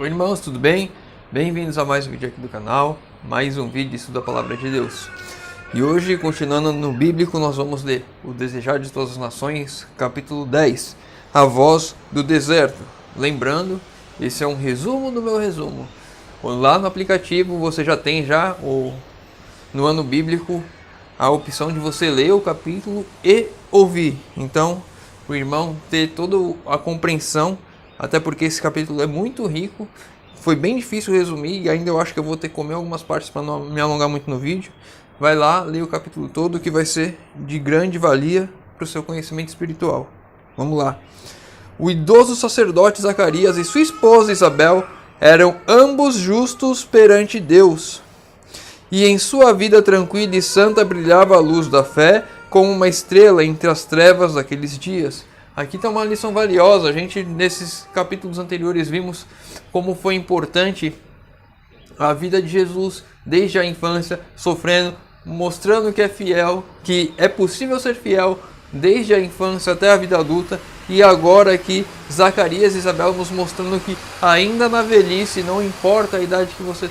Oi irmãos, tudo bem? Bem-vindos a mais um vídeo aqui do canal, mais um vídeo de estudo da Palavra de Deus. E hoje, continuando no bíblico, nós vamos ler o Desejar de Todas as Nações, capítulo 10, A Voz do Deserto. Lembrando, esse é um resumo do meu resumo. Lá no aplicativo você já tem no ano bíblico a opção de você ler o capítulo e ouvir. Então, o irmão ter toda a compreensão, até porque esse capítulo é muito rico, foi bem difícil resumir e ainda eu acho que eu vou ter que comer algumas partes para não me alongar muito no vídeo. Vai lá, lê o capítulo todo que vai ser de grande valia para o seu conhecimento espiritual. Vamos lá. O idoso sacerdote Zacarias e sua esposa Isabel eram ambos justos perante Deus. E em sua vida tranquila e santa brilhava a luz da fé como uma estrela entre as trevas daqueles dias. Aqui está uma lição valiosa. A gente, nesses capítulos anteriores, vimos como foi importante a vida de Jesus desde a infância, sofrendo, mostrando que é fiel, que é possível ser fiel desde a infância até a vida adulta. E agora aqui, Zacarias e Isabel nos mostrando que ainda na velhice, não importa a idade que você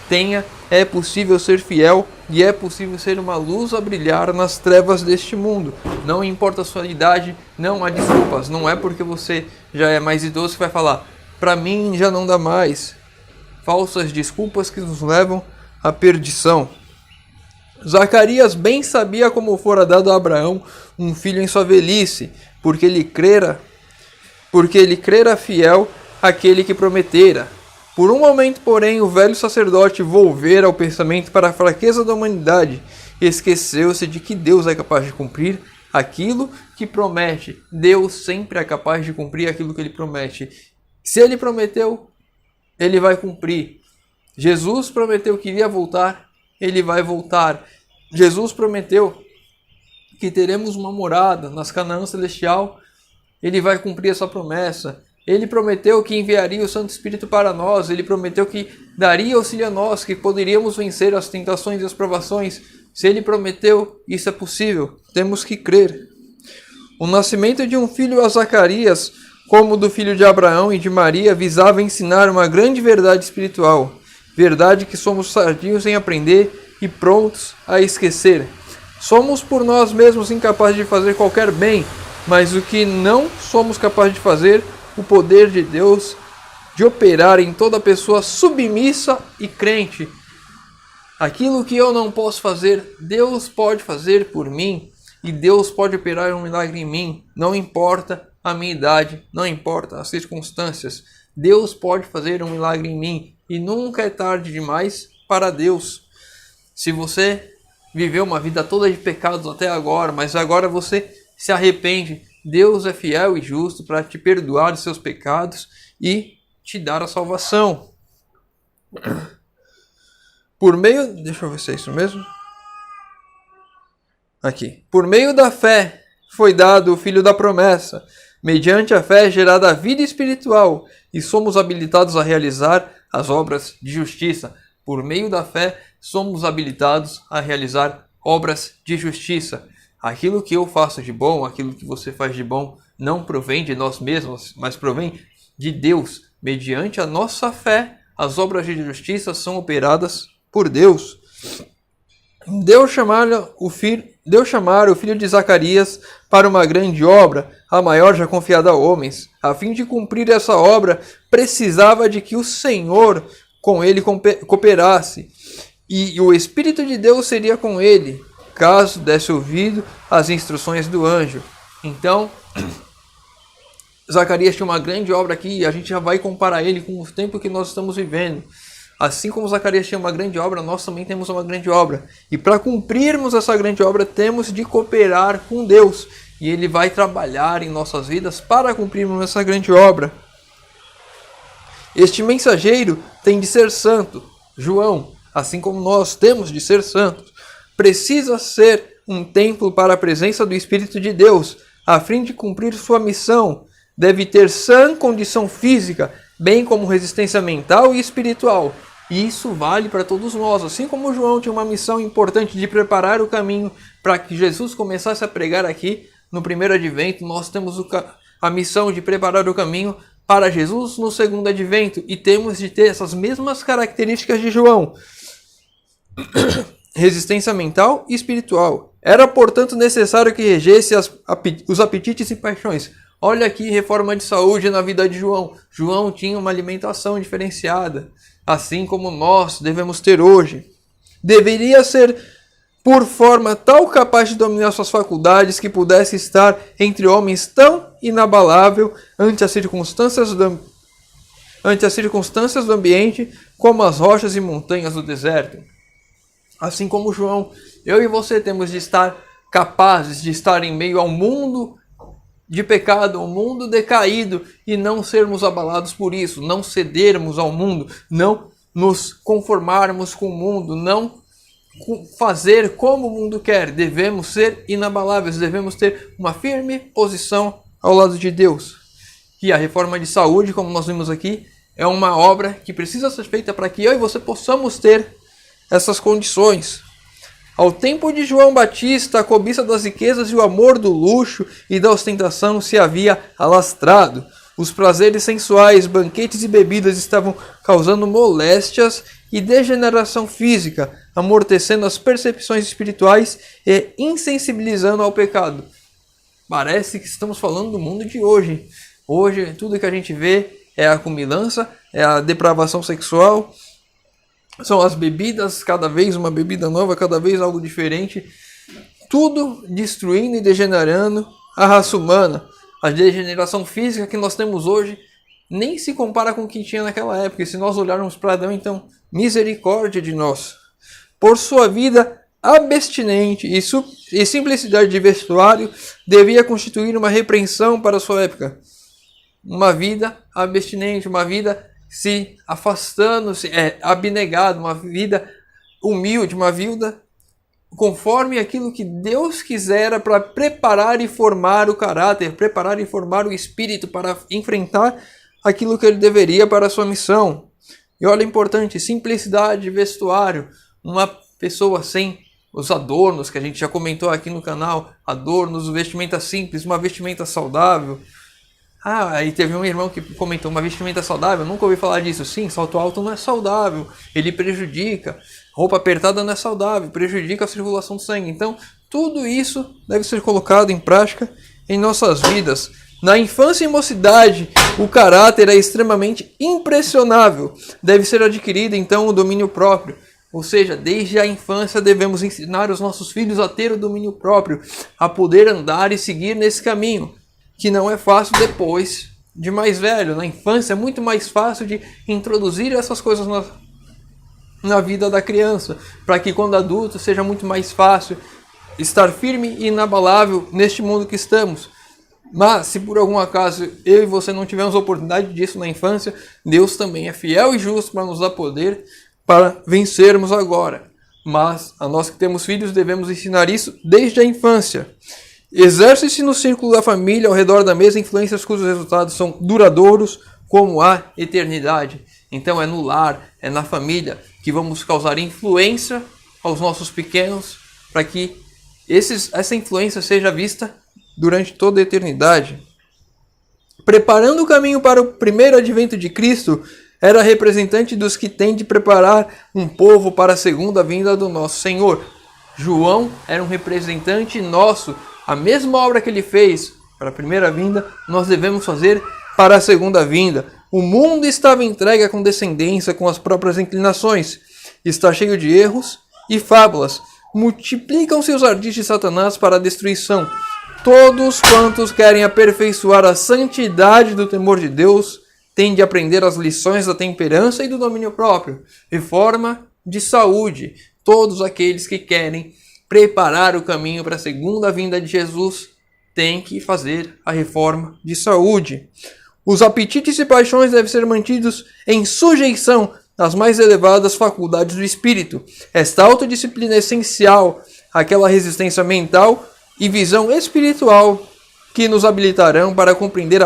tenha, é possível ser fiel e é possível ser uma luz a brilhar nas trevas deste mundo. Não importa a sua idade, não há desculpas. Não é porque você já é mais idoso que vai falar, para mim já não dá mais. Falsas desculpas que nos levam à perdição. Zacarias bem sabia como fora dado a Abraão um filho em sua velhice, porque ele crera fiel àquele que prometera. Por um momento, porém, o velho sacerdote volvera ao pensamento para a fraqueza da humanidade e esqueceu-se de que Deus é capaz de cumprir aquilo que promete. Deus sempre é capaz de cumprir aquilo que ele promete. Se ele prometeu, ele vai cumprir. Jesus prometeu que iria voltar, ele vai voltar. Jesus prometeu que teremos uma morada nas Canaã celestial, ele vai cumprir essa promessa. Ele prometeu que enviaria o Santo Espírito para nós. Ele prometeu que daria auxílio a nós, que poderíamos vencer as tentações e as provações. Se ele prometeu, isso é possível. Temos que crer. O nascimento de um filho a Zacarias, como do filho de Abraão e de Maria, visava ensinar uma grande verdade espiritual. Verdade que somos tardios em aprender e prontos a esquecer. Somos por nós mesmos incapazes de fazer qualquer bem, mas o que não somos capazes de fazer, o poder de Deus de operar em toda pessoa submissa e crente. Aquilo que eu não posso fazer, Deus pode fazer por mim e Deus pode operar um milagre em mim. Não importa a minha idade, não importa as circunstâncias. Deus pode fazer um milagre em mim e nunca é tarde demais para Deus. Se você viveu uma vida toda de pecados até agora, mas agora você se arrepende, Deus é fiel e justo para te perdoar os seus pecados e te dar a salvação. Deixa eu ver se é isso mesmo. Aqui. Por meio da fé foi dado o Filho da promessa. Mediante a fé é gerada a vida espiritual e somos habilitados a realizar as obras de justiça. Por meio da fé somos habilitados a realizar obras de justiça. Aquilo que eu faço de bom, aquilo que você faz de bom, não provém de nós mesmos, mas provém de Deus. Mediante a nossa fé, as obras de justiça são operadas por Deus. Deus chamara o filho de Zacarias para uma grande obra, a maior já confiada a homens. A fim de cumprir essa obra, precisava de que o Senhor com ele cooperasse, e o Espírito de Deus seria com ele, caso desse ouvido às instruções do anjo. Então, Zacarias tinha uma grande obra aqui e a gente já vai comparar ele com o tempo que nós estamos vivendo. Assim como Zacarias tinha uma grande obra, nós também temos uma grande obra. E para cumprirmos essa grande obra, temos de cooperar com Deus. E Ele vai trabalhar em nossas vidas para cumprirmos essa grande obra. Este mensageiro tem de ser santo, João, assim como nós temos de ser santos. Precisa ser um templo para a presença do Espírito de Deus, a fim de cumprir sua missão. Deve ter sã condição física, bem como resistência mental e espiritual. E isso vale para todos nós. Assim como João tinha uma missão importante de preparar o caminho para que Jesus começasse a pregar aqui no primeiro advento, nós temos a missão de preparar o caminho para Jesus no segundo advento e temos de ter essas mesmas características de João. Resistência mental e espiritual. Era, portanto, necessário que regesse os apetites e paixões. Olha aqui, reforma de saúde na vida de João. João tinha uma alimentação diferenciada, assim como nós devemos ter hoje. Deveria ser por forma tal capaz de dominar suas faculdades que pudesse estar entre homens tão inabalável ante as circunstâncias do ambiente como as rochas e montanhas do deserto. Assim como João, eu e você temos de estar capazes de estar em meio ao mundo de pecado, um mundo decaído, e não sermos abalados por isso, não cedermos ao mundo, não nos conformarmos com o mundo, não fazer como o mundo quer. Devemos ser inabaláveis, devemos ter uma firme posição ao lado de Deus. E a reforma de saúde, como nós vimos aqui, é uma obra que precisa ser feita para que eu e você possamos ter essas condições. Ao tempo de João Batista, a cobiça das riquezas e o amor do luxo e da ostentação se havia alastrado. Os prazeres sensuais, banquetes e bebidas estavam causando moléstias e degeneração física, amortecendo as percepções espirituais e insensibilizando ao pecado. Parece que estamos falando do mundo de hoje. Hoje, tudo que a gente vê é a comilança, é a depravação sexual, são as bebidas, cada vez uma bebida nova, cada vez algo diferente. Tudo destruindo e degenerando a raça humana. A degeneração física que nós temos hoje nem se compara com o que tinha naquela época. E se nós olharmos para Adão, então, misericórdia de nós. Por sua vida abstinente e simplicidade de vestuário, devia constituir uma repreensão para a sua época. Uma vida abstinente, uma vida se afastando, abnegado, uma vida humilde, uma vida conforme aquilo que Deus quisera para preparar e formar o caráter, preparar e formar o espírito para enfrentar aquilo que ele deveria para a sua missão. E olha, importante, simplicidade de vestuário, uma pessoa sem os adornos que a gente já comentou aqui no canal, adornos, vestimenta simples, uma vestimenta saudável. Aí teve um irmão que comentou, uma vestimenta saudável, nunca ouvi falar disso. Sim, salto alto não é saudável, ele prejudica. Roupa apertada não é saudável, prejudica a circulação do sangue. Então, tudo isso deve ser colocado em prática em nossas vidas. Na infância e mocidade, o caráter é extremamente impressionável. Deve ser adquirido, então, o domínio próprio. Ou seja, desde a infância devemos ensinar os nossos filhos a ter o domínio próprio, a poder andar e seguir nesse caminho, que não é fácil depois de mais velho. Na infância é muito mais fácil de introduzir essas coisas na vida da criança, para que quando adulto seja muito mais fácil estar firme e inabalável neste mundo que estamos. Mas se por algum acaso eu e você não tivemos oportunidade disso na infância, Deus também é fiel e justo para nos dar poder para vencermos agora. Mas a nós que temos filhos devemos ensinar isso desde a infância. Exerce-se no círculo da família, ao redor da mesa, influências cujos resultados são duradouros como a eternidade. Então é no lar, é na família que vamos causar influência aos nossos pequenos, para que essa influência seja vista durante toda a eternidade. Preparando o caminho para o primeiro advento de Cristo, era representante dos que têm de preparar um povo para a segunda vinda do nosso Senhor. João era um representante nosso. A mesma obra que ele fez para a primeira vinda, nós devemos fazer para a segunda vinda. O mundo estava entregue à condescendência com as próprias inclinações. Está cheio de erros e fábulas. Multiplicam-se os ardis de Satanás para a destruição. Todos quantos querem aperfeiçoar a santidade do temor de Deus têm de aprender as lições da temperança e do domínio próprio. Reforma de saúde. Todos aqueles que querem preparar o caminho para a segunda vinda de Jesus têm que fazer a reforma de saúde. Os apetites e paixões devem ser mantidos em sujeição às mais elevadas faculdades do espírito. Esta autodisciplina é essencial àquela resistência mental e visão espiritual que nos habilitarão para compreender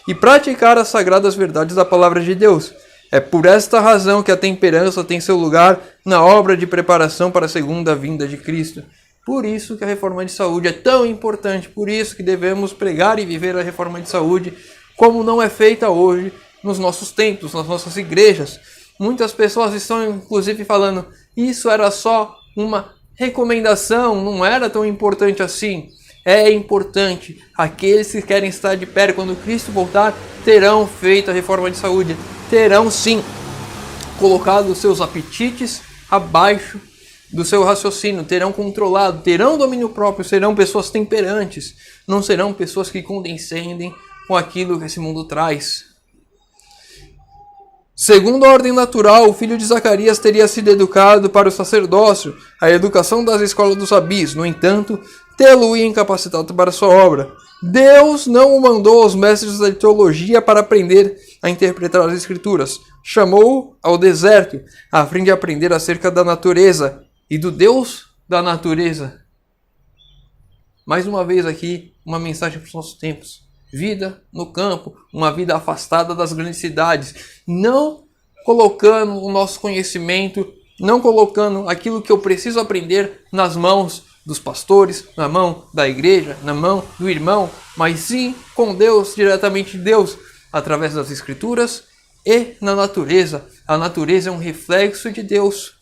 e praticar as sagradas verdades da palavra de Deus. É por esta razão que a temperança tem seu lugar na obra de preparação para a segunda vinda de Cristo. Por isso que a reforma de saúde é tão importante, por isso que devemos pregar e viver a reforma de saúde como não é feita hoje nos nossos templos, nas nossas igrejas. Muitas pessoas estão inclusive falando, isso era só uma recomendação, não era tão importante assim. É importante. Aqueles que querem estar de pé quando Cristo voltar terão feito a reforma de saúde, terão sim colocado os seus apetites abaixo do seu raciocínio, terão controlado, terão domínio próprio, serão pessoas temperantes, não serão pessoas que condescendem com aquilo que esse mundo traz. Segundo a ordem natural, o filho de Zacarias teria sido educado para o sacerdócio, a educação das escolas dos rabis. No entanto, tê-lo-ia incapacitado para sua obra. Deus não o mandou aos mestres da teologia para aprender a interpretar as escrituras. Chamou-o ao deserto, a fim de aprender acerca da natureza e do Deus da natureza. Mais uma vez aqui, uma mensagem para os nossos tempos. Vida no campo, uma vida afastada das grandes cidades, não colocando o nosso conhecimento, não colocando aquilo que eu preciso aprender nas mãos dos pastores, na mão da igreja, na mão do irmão, mas sim com Deus, diretamente de Deus, através das escrituras e na natureza. A natureza é um reflexo de Deus,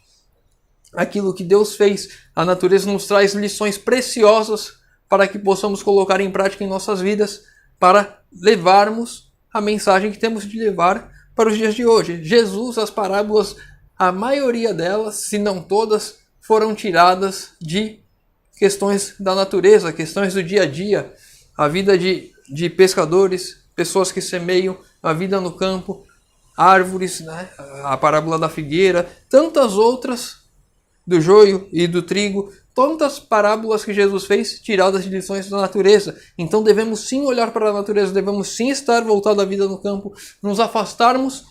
aquilo que Deus fez. A natureza nos traz lições preciosas para que possamos colocar em prática em nossas vidas, para levarmos a mensagem que temos de levar para os dias de hoje. Jesus, as parábolas, a maioria delas, se não todas, foram tiradas de questões da natureza, questões do dia a dia, a vida de pescadores, pessoas que semeiam, a vida no campo, árvores, né? A parábola da figueira, tantas outras, do joio e do trigo, tantas parábolas que Jesus fez tiradas de lições da natureza. Então devemos sim olhar para a natureza, devemos sim estar voltados à vida no campo, nos afastarmos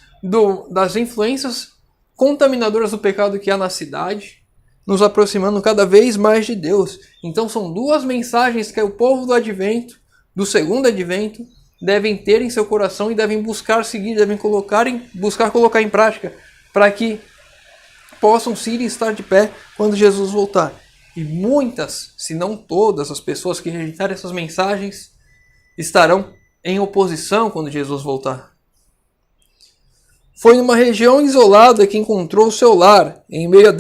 das influências contaminadoras do pecado que há na cidade, nos aproximando cada vez mais de Deus. Então são duas mensagens que o povo do advento, do segundo advento, devem ter em seu coração e devem buscar seguir, devem buscar colocar em prática, para que possam sim estar de pé quando Jesus voltar. E muitas, se não todas, as pessoas que rejeitarem essas mensagens estarão em oposição quando Jesus voltar. Foi numa região isolada que encontrou seu lar, em meio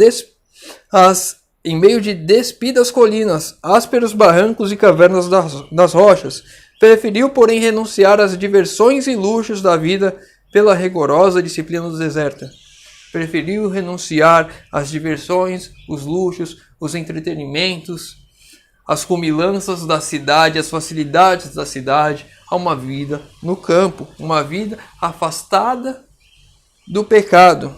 de despidas colinas, ásperos barrancos e cavernas das rochas. Preferiu, porém, renunciar às diversões e luxos da vida pela rigorosa disciplina do deserto. Preferiu renunciar às diversões, os luxos, os entretenimentos, as comilanças da cidade, as facilidades da cidade, a uma vida no campo, uma vida afastada do pecado.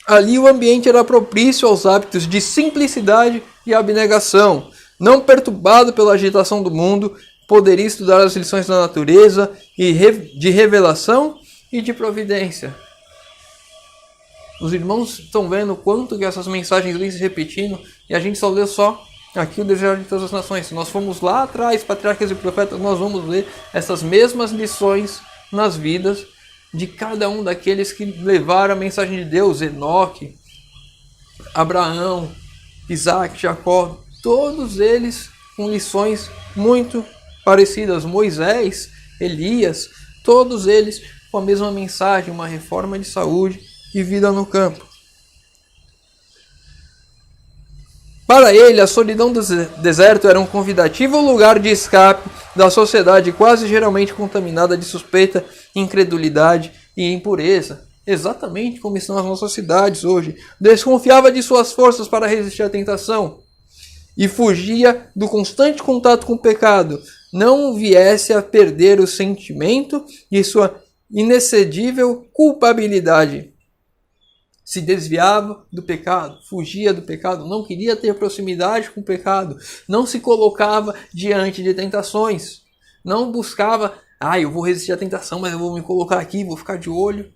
Ali o ambiente era propício aos hábitos de simplicidade e abnegação. Não perturbado pela agitação do mundo, poderia estudar as lições da natureza e de revelação e de providência. Os irmãos estão vendo quanto que essas mensagens vêm se repetindo e a gente só leu só aqui o desejo de todas as nações. Se nós formos lá atrás, patriarcas e profetas, nós vamos ver essas mesmas lições nas vidas de cada um daqueles que levaram a mensagem de Deus. Enoque, Abraão, Isaac, Jacó, todos eles com lições muito parecidas. Moisés, Elias, todos eles com a mesma mensagem, uma reforma de saúde e vida no campo. Para ele, a solidão do deserto era um convidativo lugar de escape da sociedade quase geralmente contaminada de suspeita, incredulidade e impureza. Exatamente como estão as nossas cidades hoje. Desconfiava de suas forças para resistir à tentação e fugia do constante contato com o pecado. Não viesse a perder o sentimento de sua inexcedível culpabilidade. Se desviava do pecado, fugia do pecado, não queria ter proximidade com o pecado, não se colocava diante de tentações, não buscava, eu vou resistir à tentação, mas eu vou me colocar aqui, vou ficar de olho.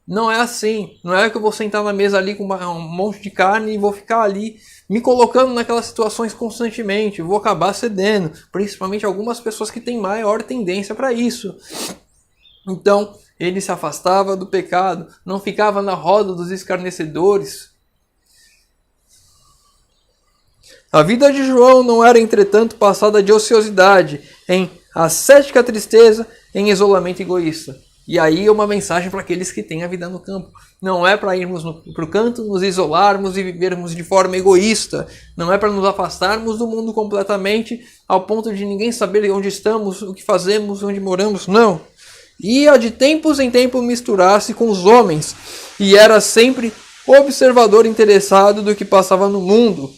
Não é assim, não é que eu vou sentar na mesa ali com um monte de carne e vou ficar ali me colocando naquelas situações constantemente, vou acabar cedendo, principalmente algumas pessoas que têm maior tendência para isso. Então, ele se afastava do pecado, não ficava na roda dos escarnecedores. A vida de João não era, entretanto, passada de ociosidade, em ascética tristeza em isolamento egoísta. E aí é uma mensagem para aqueles que têm a vida no campo. Não é para irmos para o canto, nos isolarmos e vivermos de forma egoísta. Não é para nos afastarmos do mundo completamente ao ponto de ninguém saber onde estamos, o que fazemos, onde moramos. Não. Ia de tempos em tempos misturar-se com os homens e era sempre observador interessado do que passava no mundo.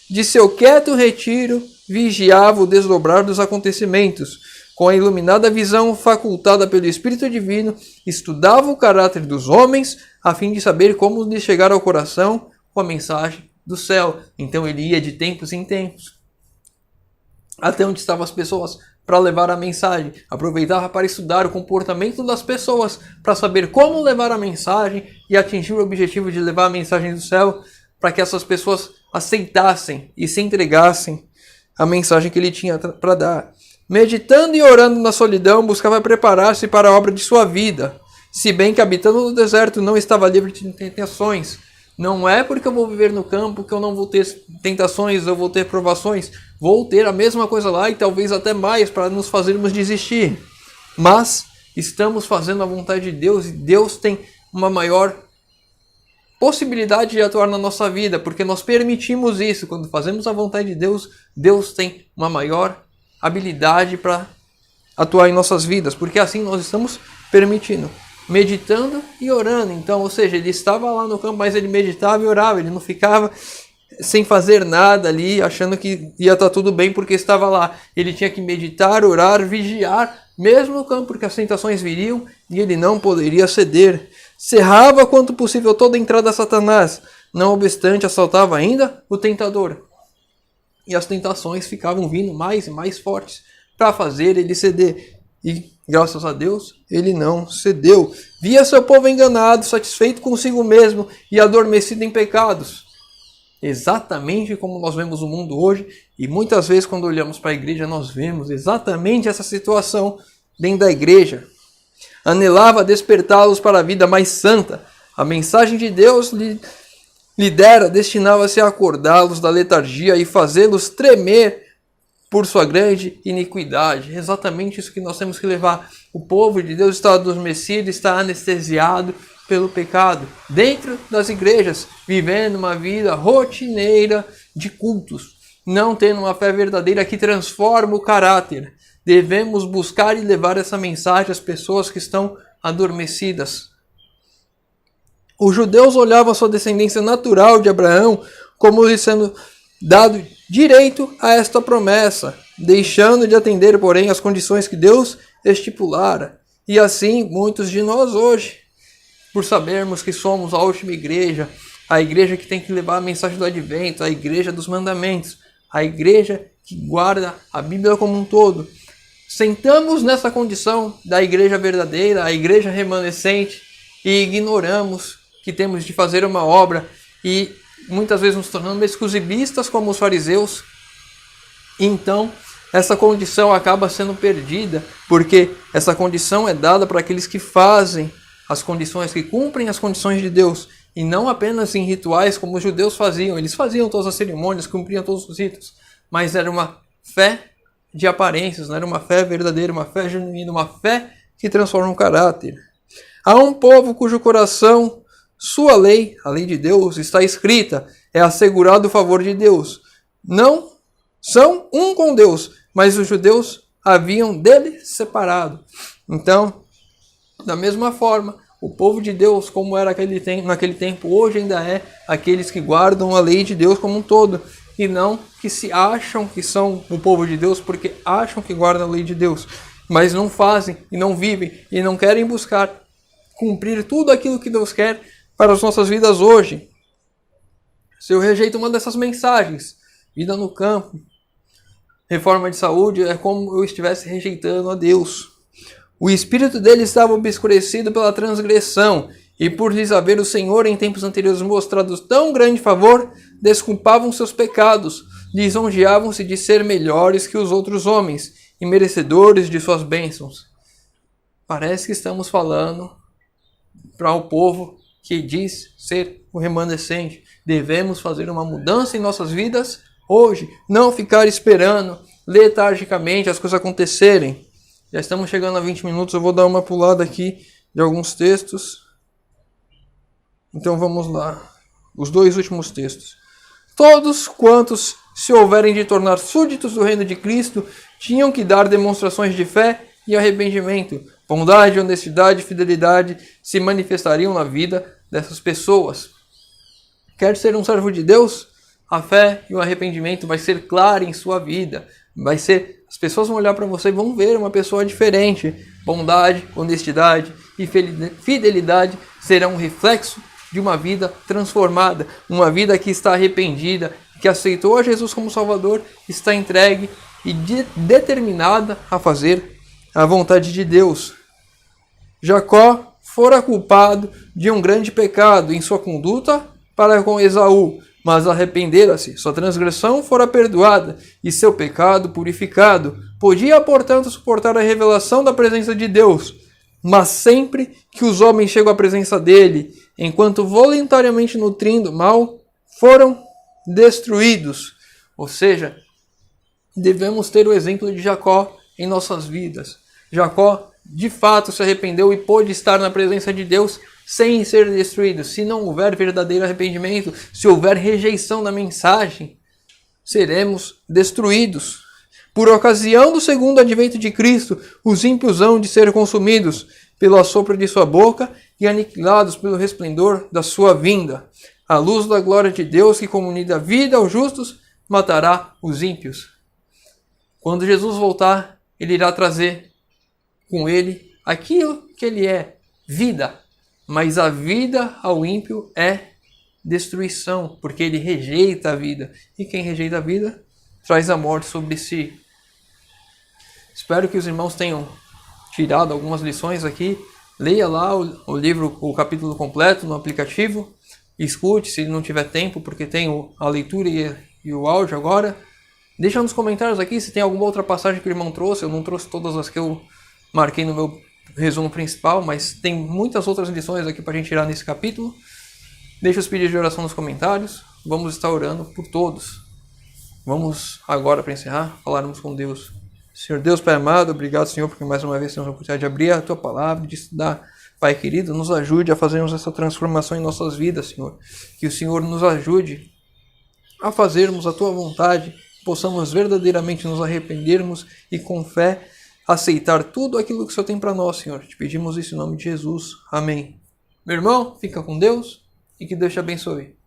De seu quieto retiro, vigiava o desdobrar dos acontecimentos. Com a iluminada visão facultada pelo Espírito Divino, estudava o caráter dos homens, a fim de saber como lhes chegar ao coração com a mensagem do céu. Então ele ia de tempos em tempos, até onde estavam as pessoas, para levar a mensagem. Aproveitava para estudar o comportamento das pessoas, para saber como levar a mensagem e atingir o objetivo de levar a mensagem do céu, para que essas pessoas aceitassem e se entregassem à mensagem que ele tinha para dar. Meditando e orando na solidão, buscava preparar-se para a obra de sua vida. Se bem que habitando no deserto não estava livre de tentações. Não é porque eu vou viver no campo que eu não vou ter tentações, eu vou ter provações. Vou ter a mesma coisa lá e talvez até mais para nos fazermos desistir. Mas estamos fazendo a vontade de Deus e Deus tem uma maior possibilidade de atuar na nossa vida, porque nós permitimos isso. Quando fazemos a vontade de Deus, Deus tem uma maior habilidade para atuar em nossas vidas, porque assim nós estamos permitindo, meditando e orando. Então, ou seja, ele estava lá no campo, mas ele meditava e orava, ele não ficava sem fazer nada ali, achando que ia estar tudo bem porque estava lá. Ele tinha que meditar, orar, vigiar, mesmo no campo, porque as tentações viriam e ele não poderia ceder. Cerrava quanto possível toda a entrada a Satanás, não obstante assaltava ainda o tentador. E as tentações ficavam vindo mais e mais fortes para fazer ele ceder. E, graças a Deus, ele não cedeu. Via seu povo enganado, satisfeito consigo mesmo e adormecido em pecados. Exatamente como nós vemos o mundo hoje. E muitas vezes, quando olhamos para a igreja, nós vemos exatamente essa situação dentro da igreja. Anelava despertá-los para a vida mais santa. A mensagem de Deus lidera, destinava-se a acordá-los da letargia e fazê-los tremer por sua grande iniquidade. Exatamente isso que nós temos que levar. O povo de Deus está adormecido, está anestesiado pelo pecado. Dentro das igrejas, vivendo uma vida rotineira de cultos, não tendo uma fé verdadeira que transforma o caráter. Devemos buscar e levar essa mensagem às pessoas que estão adormecidas. Os judeus olhavam a sua descendência natural de Abraão como lhe sendo dado direito a esta promessa, deixando de atender, porém, às condições que Deus estipulara. E assim, muitos de nós hoje, por sabermos que somos a última igreja, a igreja que tem que levar a mensagem do advento, a igreja dos mandamentos, a igreja que guarda a Bíblia como um todo, sentamos nessa condição da igreja verdadeira, a igreja remanescente, e ignoramos que temos de fazer uma obra e muitas vezes nos tornamos exclusivistas como os fariseus. Então, essa condição acaba sendo perdida, porque essa condição é dada para aqueles que fazem as condições, que cumprem as condições de Deus, e não apenas em rituais como os judeus faziam. Eles faziam todas as cerimônias, cumpriam todos os ritos, mas era uma fé de aparências, não era uma fé verdadeira, uma fé genuína, uma fé que transforma o caráter. Há um povo cujo coração, sua lei, a lei de Deus, está escrita, é assegurado o favor de Deus. Não são um com Deus, mas os judeus haviam dele separado. Então, da mesma forma, o povo de Deus, como era naquele tempo, hoje ainda é aqueles que guardam a lei de Deus como um todo, e não que se acham que são o povo de Deus porque acham que guardam a lei de Deus, mas não fazem e não vivem e não querem buscar cumprir tudo aquilo que Deus quer para as nossas vidas hoje. Se eu rejeito uma dessas mensagens, vida no campo, reforma de saúde, é como eu estivesse rejeitando a Deus. O espírito dele estava obscurecido pela transgressão, e por lhes haver o Senhor em tempos anteriores mostrado tão grande favor, desculpavam seus pecados, lisonjeavam-se de ser melhores que os outros homens, e merecedores de suas bênçãos. Parece que estamos falando para o povo que diz ser o remanescente. Devemos fazer uma mudança em nossas vidas hoje, não ficar esperando letargicamente as coisas acontecerem. Já estamos chegando a 20 minutos, eu vou dar uma pulada aqui de alguns textos. Então vamos lá. Os 2 últimos textos. Todos quantos se houverem de tornar súditos do reino de Cristo, tinham que dar demonstrações de fé e arrependimento. Bondade, honestidade e fidelidade se manifestariam na vida dessas pessoas. Quer ser um servo de Deus? A fé e o arrependimento vai ser claro em sua vida. As pessoas vão olhar para você e vão ver uma pessoa diferente. Bondade, honestidade e fidelidade serão um reflexo de uma vida transformada, uma vida que está arrependida, que aceitou a Jesus como Salvador, está entregue e determinada a fazer a vontade de Deus. Jacó fora culpado de um grande pecado em sua conduta para com Esaú, mas arrependera-se, sua transgressão fora perdoada e seu pecado purificado. Podia, portanto, suportar a revelação da presença de Deus, mas sempre que os homens chegam à presença dele, enquanto voluntariamente nutrindo mal, foram destruídos. Ou seja, devemos ter o exemplo de Jacó em nossas vidas. Jacó, de fato, se arrependeu e pôde estar na presença de Deus sem ser destruído. Se não houver verdadeiro arrependimento, se houver rejeição da mensagem, seremos destruídos. Por ocasião do segundo advento de Cristo, os ímpios hão de ser consumidos pelo assopro de sua boca e aniquilados pelo resplendor da sua vinda. A luz da glória de Deus, que comunica a vida aos justos, matará os ímpios. Quando Jesus voltar, ele irá trazer com ele aquilo que ele é, vida. Mas a vida ao ímpio é destruição, porque ele rejeita a vida. E quem rejeita a vida, traz a morte sobre si. Espero que os irmãos tenham tirado algumas lições aqui. Leia lá o livro, o capítulo completo no aplicativo. Escute se não tiver tempo, porque tem a leitura e o áudio agora. Deixa nos comentários aqui se tem alguma outra passagem que o irmão trouxe. Eu não trouxe todas as que eu marquei no meu resumo principal, mas tem muitas outras lições aqui para a gente tirar nesse capítulo. Deixa os pedidos de oração nos comentários. Vamos estar orando por todos. Vamos agora, para encerrar, falarmos com Deus. Senhor Deus, Pai amado, obrigado, Senhor, porque mais uma vez temos a oportunidade de abrir a Tua Palavra, de estudar. Pai querido, nos ajude a fazermos essa transformação em nossas vidas, Senhor. Que o Senhor nos ajude a fazermos a Tua vontade, possamos verdadeiramente nos arrependermos e com fé aceitar tudo aquilo que o Senhor tem para nós, Senhor. Te pedimos isso em nome de Jesus. Amém. Meu irmão, fica com Deus e que Deus te abençoe.